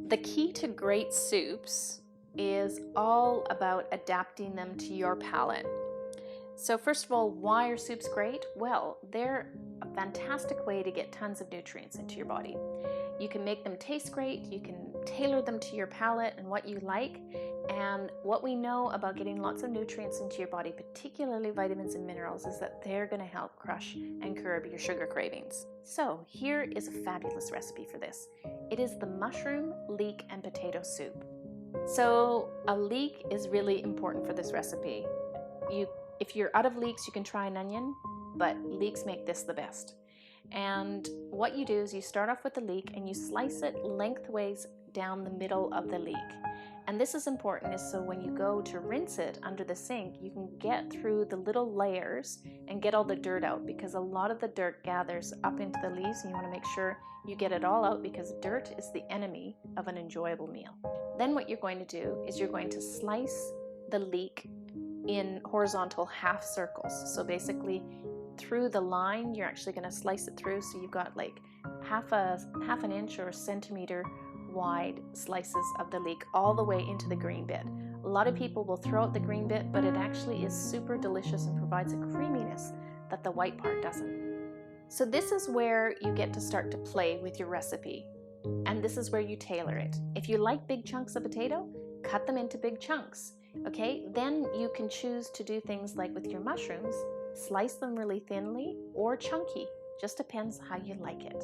The key to great soups is all about adapting them to your palate. So first of all, why are soups great? Well, they're a fantastic way to get tons of nutrients into your body. You can make them taste great, you can tailor them to your palate and what you like, and what we know about getting lots of nutrients into your body, particularly vitamins and minerals, is that they're going to help crush and curb your sugar cravings. So here is a fabulous recipe for this. It is the mushroom, leek, and potato soup. So a leek is really important for this recipe. If you're out of leeks, you can try an onion, but leeks make this the best. And what you do is you start off with the leek and you slice it lengthways down the middle of the leek. And this is important is so when you go to rinse it under the sink, you can get through the little layers and get all the dirt out, because a lot of the dirt gathers up into the leaves and you want to make sure you get it all out, because dirt is the enemy of an enjoyable meal. Then what you're going to do is you're going to slice the leek in horizontal half circles. So basically through the line, you're actually going to slice it through, so you've got like half an inch or a centimeter wide slices of the leek all the way into the green bit. A lot of people will throw out the green bit, but it actually is super delicious and provides a creaminess that the white part doesn't. So this is where you get to start to play with your recipe, and this is where you tailor it. If you like big chunks of potato, cut them into big chunks. Okay, then you can choose to do things like with your mushrooms, slice them really thinly or chunky, just depends how you like it.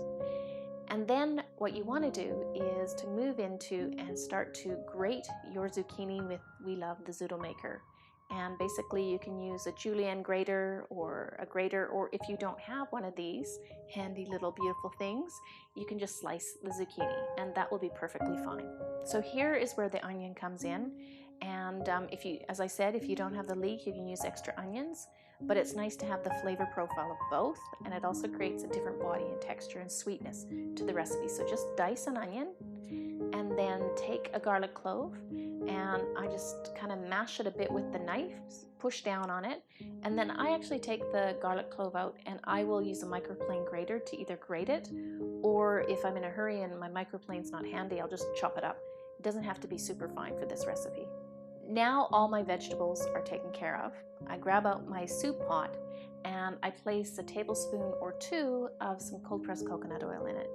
And then what you want to do is to move into and start to grate your zucchini with, we love the zoodle maker. And basically you can use a julienne grater or a grater, or if you don't have one of these handy little beautiful things, you can just slice the zucchini and that will be perfectly fine. So here is where the onion comes in. And as I said, if you don't have the leek, you can use extra onions, but it's nice to have the flavor profile of both, and it also creates a different body and texture and sweetness to the recipe. So just dice an onion and then take a garlic clove, and I just kind of mash it a bit with the knife, push down on it, and then I actually take the garlic clove out and I will use a microplane grater to either grate it, or if I'm in a hurry and my microplane's not handy, I'll just chop it up. It doesn't have to be super fine for this recipe. Now all my vegetables are taken care of. I grab out my soup pot and I place a tablespoon or two of some cold pressed coconut oil in it.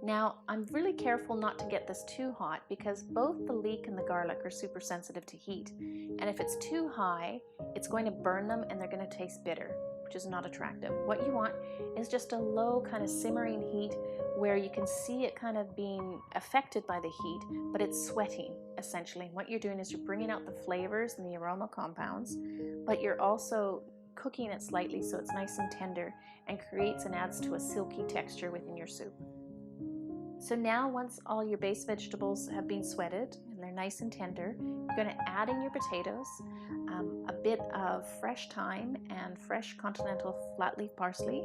Now I'm really careful not to get this too hot, because both the leek and the garlic are super sensitive to heat, and if it's too high it's going to burn them and they're going to taste bitter, which is not attractive. What you want is just a low kind of simmering heat where you can see it kind of being affected by the heat, but it's sweating essentially. And what you're doing is you're bringing out the flavors and the aroma compounds, but you're also cooking it slightly so it's nice and tender and creates and adds to a silky texture within your soup. So now once all your base vegetables have been sweated and they're nice and tender, you're going to add in your potatoes, a bit of fresh thyme and fresh continental flat leaf parsley,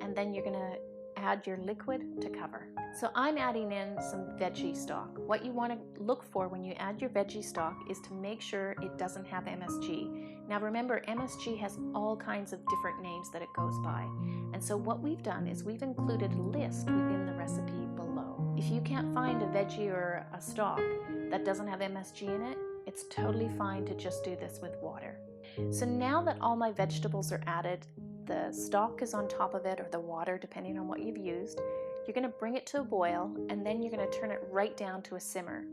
and then you're going to add your liquid to cover. So I'm adding in some veggie stock. What you want to look for when you add your veggie stock is to make sure it doesn't have MSG. Now remember, MSG has all kinds of different names that it goes by. And so what we've done is we've included a list within the recipe below. If you can't find a veggie or a stock that doesn't have MSG in it, it's totally fine to just do this with water. So now that all my vegetables are added, the stock is on top of it, or the water depending on what you've used, you're going to bring it to a boil and then you're going to turn it right down to a simmer.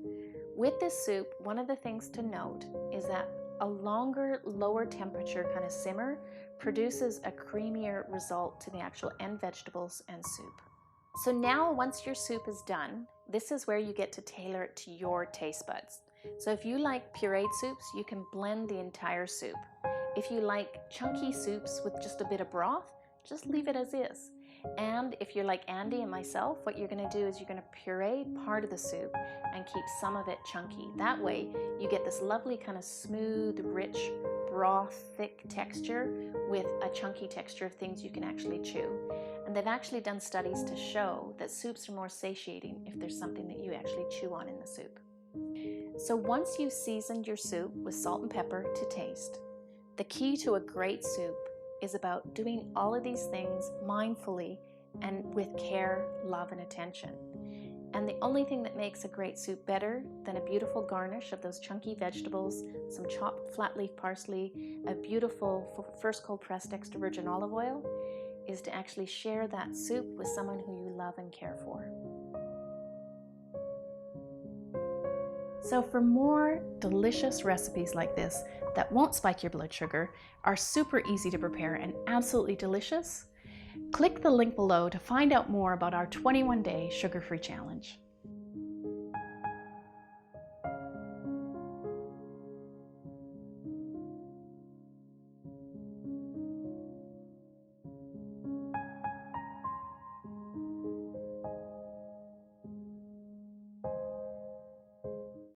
With this soup, one of the things to note is that a longer, lower temperature kind of simmer produces a creamier result to the actual end vegetables and soup. So now once your soup is done, this is where you get to tailor it to your taste buds. So if you like pureed soups, you can blend the entire soup. If you like chunky soups with just a bit of broth, just leave it as is. And if you're like Andy and myself, what you're going to do is you're going to puree part of the soup and keep some of it chunky. That way you get this lovely kind of smooth, rich, broth, thick texture with a chunky texture of things you can actually chew. And they've actually done studies to show that soups are more satiating if there's something that you actually chew on in the soup. So once you've seasoned your soup with salt and pepper to taste, the key to a great soup is about doing all of these things mindfully and with care, love, and attention. And the only thing that makes a great soup better than a beautiful garnish of those chunky vegetables, some chopped flat leaf parsley, a beautiful first cold pressed extra virgin olive oil, is to actually share that soup with someone who you love and care for. So for more delicious recipes like this that won't spike your blood sugar, are super easy to prepare and absolutely delicious, click the link below to find out more about our 21-day sugar-free challenge.